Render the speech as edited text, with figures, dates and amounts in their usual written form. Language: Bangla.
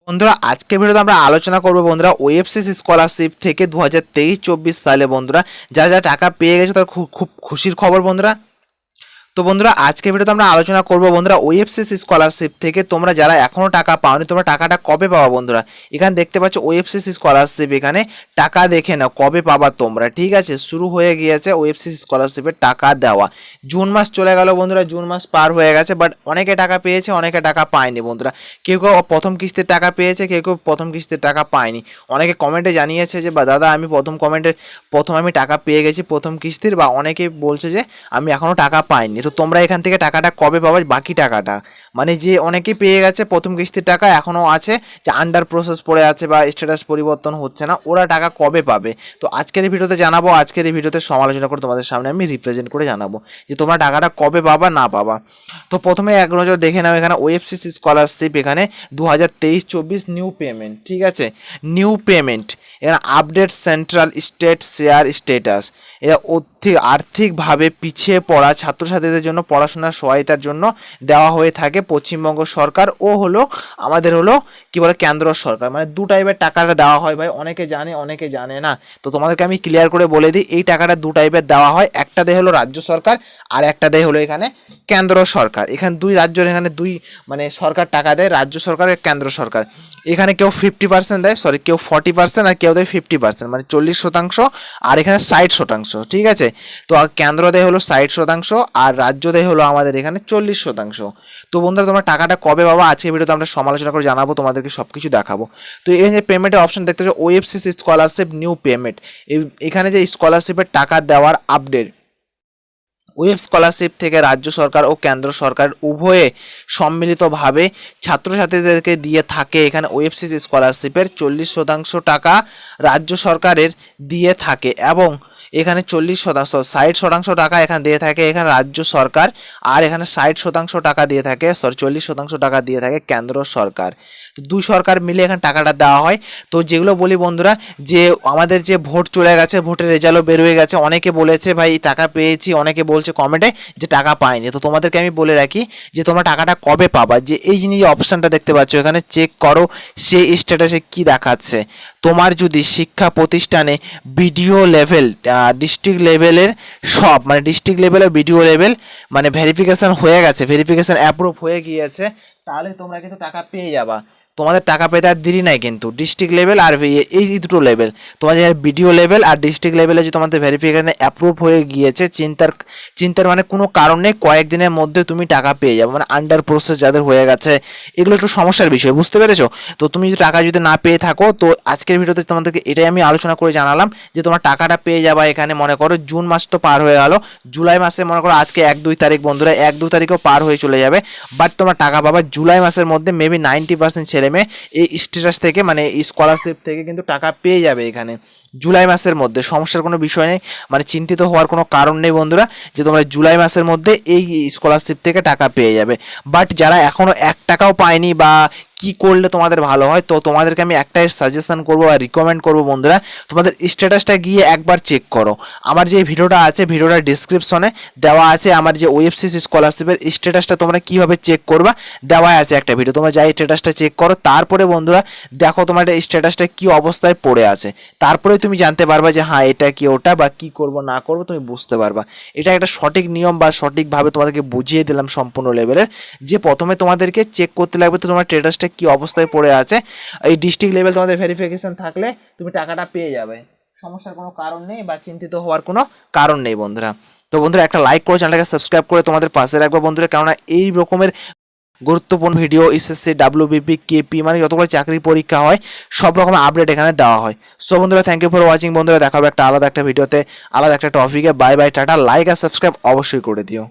বন্ধুরা আজকে ভিডিওতে আমরা আলোচনা করব বন্ধুরা ওএফসিসি স্কলারশিপ থেকে 2023-24 সালে বন্ধুরা যারা টাকা পেয়ে গেছে তার খুব খুশির খবর বন্ধুরা। তো বন্ধুরা আজকে ভিডিওতে আমরা আলোচনা করব বন্ধুরা ওএফসিসি স্কলারশিপ থেকে তোমরা যারা এখনো টাকা পাওনি তোমরা টাকাটা কবে পাবা বন্ধুরা। এখানে দেখতে পাচ্ছ ওএফসিসি স্কলারশিপ, এখানে টাকা দেখে নাও কবে পাবা তোমরা, ঠিক আছে। শুরু হয়ে গিয়েছে ওএফসিসি স্কলারশিপের টাকা দেওয়া। জুন মাস চলে গেল বন্ধুরা, জুন মাস পার হয়ে গেছে, বাট অনেকে টাকা পেয়েছে অনেকে টাকা পায়নি বন্ধুরা। কেউ কেউ প্রথম কিস্তির টাকা পেয়েছে, কেউ কেউ প্রথম কিস্তির টাকা পায়নি। অনেকে কমেন্টে জানিয়েছে যে বা দাদা আমি প্রথম আমি টাকা পেয়ে গেছি প্রথম কিস্তির, বা অনেকে বলছে যে আমি এখনও টাকা পাইনি। তো তোমরা এখান থেকে টাকাটা কবে পাবে, বাকি টাকাটা মানে যে অনেকেই পেয়ে গেছে প্রথম কিস্তির টাকা এখনও আছে যে আন্ডার প্রসেস পড়ে আছে বা স্ট্যাটাস পরিবর্তন হচ্ছে না, ওরা টাকা কবে পাবে। তো আজকের এই ভিডিওতে জানাবো, আজকের এই ভিডিওতে সমালোচনা করে তোমাদের সামনে আমি রিপ্রেজেন্ট করে জানাবো যে তোমরা টাকাটা কবে পাবা না পাবা। তো প্রথমে এক নজর দেখে নাও এখানে ওএফসিসি স্কলারশিপ, এখানে 2023-24 নিউ পেমেন্ট, ঠিক আছে। নিউ পেমেন্ট এখানে update central state share status, এটা আর্থিকভাবে পিছিয়ে পড়া ছাত্রছাত্রীদের জন্য পড়াশোনার সহায়তার জন্য দেওয়া হয়ে থাকে পশ্চিমবঙ্গ সরকার ও আমাদের কি বলে কেন্দ্র সরকার, মানে দু টাইপের টাকাটা দেওয়া হয় ভাই। অনেকে জানে অনেকে জানে না, তো তোমাদেরকে আমি ক্লিয়ার করে বলে দিই এই টাকাটা দু টাইপের দেওয়া হয়। একটা দেয় রাজ্য সরকার আর একটা দেয় এখানে কেন্দ্র সরকার। এখানে দুই রাজ্যের এখানে দুই মানে সরকার টাকা দেয়, রাজ্য সরকার আর কেন্দ্র সরকার। এখানে কেউ 50% দেয়, কেউ 40% আর কেউ দেয় 50%, মানে 40%, আর এখানে 60%, ঠিক আছে। তো কেন্দ্র দেয় 60% আর রাজ্য দেয় আমাদের এখানে 40%। তো বন্ধুরা তোমরা টাকাটা কবে পাবা আজকে ভিডিওতে আমরা সমালোচনা করে জানাবো, তোমাদেরকে সব কিছু দেখাবো। তো এই যে পেমেন্টের অপশন দেখতে পাচ্ছ ওএফসিসি স্কলারশিপ নিউ পেমেন্ট, এখানে যে স্কলারশিপের টাকা দেওয়ার আপডেট। ওয়েব স্কলারশিপ থেকে রাজ্য সরকার ও কেন্দ্র সরকার উভয়ে সম্মিলিতভাবে ছাত্রছাত্রীদেরকে দিয়ে থাকে। এখানে ওএফসিসি স্কলারশিপের 40% টাকা রাজ্য সরকারের দিয়ে থাকে এবং এখানে 40%, 60% টাকা এখানে দিয়ে থাকে এখানে রাজ্য সরকার, আর এখানে 60% টাকা দিয়ে থাকে 40% টাকা দিয়ে থাকে কেন্দ্র সরকার। তো দুই সরকার মিলে এখানে টাকাটা দেওয়া হয়। তো যেগুলো বলি বন্ধুরা যে আমাদের যে ভোট চলে গেছে, ভোটের রেজাল্টও বের হয়ে গেছে, অনেকে বলেছে ভাই টাকা পেয়েছি, অনেকে বলছে কমেন্টে যে টাকা পাইনি। তো তোমাদেরকে আমি বলে রাখি যে তোমরা টাকাটা কবে পাবা, যে এই জিনিস অপশানটা দেখতে পাচ্ছ এখানে চেক করো সেই স্ট্যাটাসে কি দেখাচ্ছে। তোমার যদি শিক্ষা প্রতিষ্ঠানে বিডিও লেভেল, ডিস্ট্রিক্ট লেভেলের সব মানে ডিস্ট্রিক্ট লেভেল ও বিডিও লেভেল মানে ভেরিফিকেশন হয়ে গেছে, ভেরিফিকেশন অ্যাপ্রুভ হয়ে গিয়েছে, তাহলে তোমরা কিন্তু টাকা পেয়ে যাবা। তোমাদের টাকা পেতে আর দেরি নাই কিন্তু। ডিস্ট্রিক্ট লেভেল আর এই দুটো লেভেল তোমাদের বিডিও লেভেল আর ডিস্ট্রিক্ট লেভেলে যে তোমাদের ভেরিফিকেশন অ্যাপ্রুভ হয়ে গিয়েছে, চিন্তার মানে কোনো কারণ নেই, কয়েকদিনের মধ্যে তুমি টাকা পেয়ে যাবে। মানে আন্ডার প্রসেস যাদের হয়ে গেছে এগুলো একটু সমস্যার বিষয়, বুঝতে পেরেছো। তো তুমি যদি টাকা যদি না পেয়ে থাকো, তো আজকের ভিডিওতে তোমাদেরকে এটাই আমি আলোচনা করে জানালাম যে তোমার টাকাটা পেয়ে যাবা। এখানে মনে করো জুন মাস তো পার হয়ে গেল, জুলাই মাসে মনে করো আজকে 1-2 তারিখ বন্ধুরা, 1-2 তারিখও পার হয়ে চলে যাবে, বাট তোমার টাকা পাবা জুলাই মাসের মধ্যে। মেবি 90% ছেলে মেয়ে এই স্ট্যাটাস থেকে মানে স্কলারশিপ থেকে কিন্তু টাকা পেয়ে যাবে এখানে জুলাই মাসের মধ্যে। সমস্যার কোনো বিষয় নেই, মানে চিন্তিত হওয়ার কোনো কারণ নেই বন্ধুরা, যে তোমরা জুলাই মাসের মধ্যে এই স্কলারশিপ থেকে টাকা পেয়ে যাবে। বাট যারা এখনও 1 টাকাও পায়নি বা কি করলে তোমাদের ভালো হয়, তো তোমাদেরকে আমি একটাই সাজেশন করবো বা রিকমেন্ড করবো বন্ধুরা, তোমাদের স্ট্যাটাসটা গিয়ে একবার চেক করো। আমার যে ভিডিওটা আছে, ভিডিওটার ডিসক্রিপশনে দেওয়া আছে আমার যে ওএফসিসি স্কলারশিপের স্ট্যাটাসটা তোমরা কীভাবে চেক করবা, দেওয়া আছে একটা ভিডিও, তোমরা যাই স্ট্যাটাসটা চেক করো, তারপরে বন্ধুরা দেখো তোমার স্ট্যাটাসটা কী অবস্থায় পড়ে আছে, তারপরে তুমি জানতে পারবা যে হ্যাঁ এটা কি ওটা, বা কী করবো না করবো তুমি বুঝতে পারবা। এটা একটা সঠিক নিয়ম বা সঠিকভাবে তোমাদেরকে বুঝিয়ে দিলাম সম্পূর্ণ লেভেলের, যে প্রথমে তোমাদেরকে চেক করতে লাগবে তো তোমার স্ট্যাটাসটা কি অবস্থায় পড়ে আছে। এই ডিস্ট্রিক্ট লেভেল তোমাদের ভেরিফিকেশন থাকলে তুমি টাকাটা পেয়ে যাবে, সমস্যার কোনো কারণ নেই বা চিন্তিত হওয়ার কোনো কারণ নেই বন্ধুরা। তো বন্ধুরা একটা লাইক করে চ্যানেলটাকে সাবস্ক্রাইব করে তোমাদের পাশে রাখবো বন্ধুরা, কেননা এই রকমের গুরুত্বপূর্ণ ভিডিও এসএসসি, ডাব্লিউবিপি, কেপি মানে যতগুলো চাকরির পরীক্ষা হয় সব রকমের আপডেট এখানে দেওয়া হয়। সো বন্ধুরা থ্যাংক ইউ ফর ওয়াচিং বন্ধুরা, দেখা হবে একটা আলাদা একটা ভিডিওতে, আলাদা একটা টপিকে। Bye bye, tata. লাইক আর সাবস্ক্রাইব অবশ্যই করে দিও।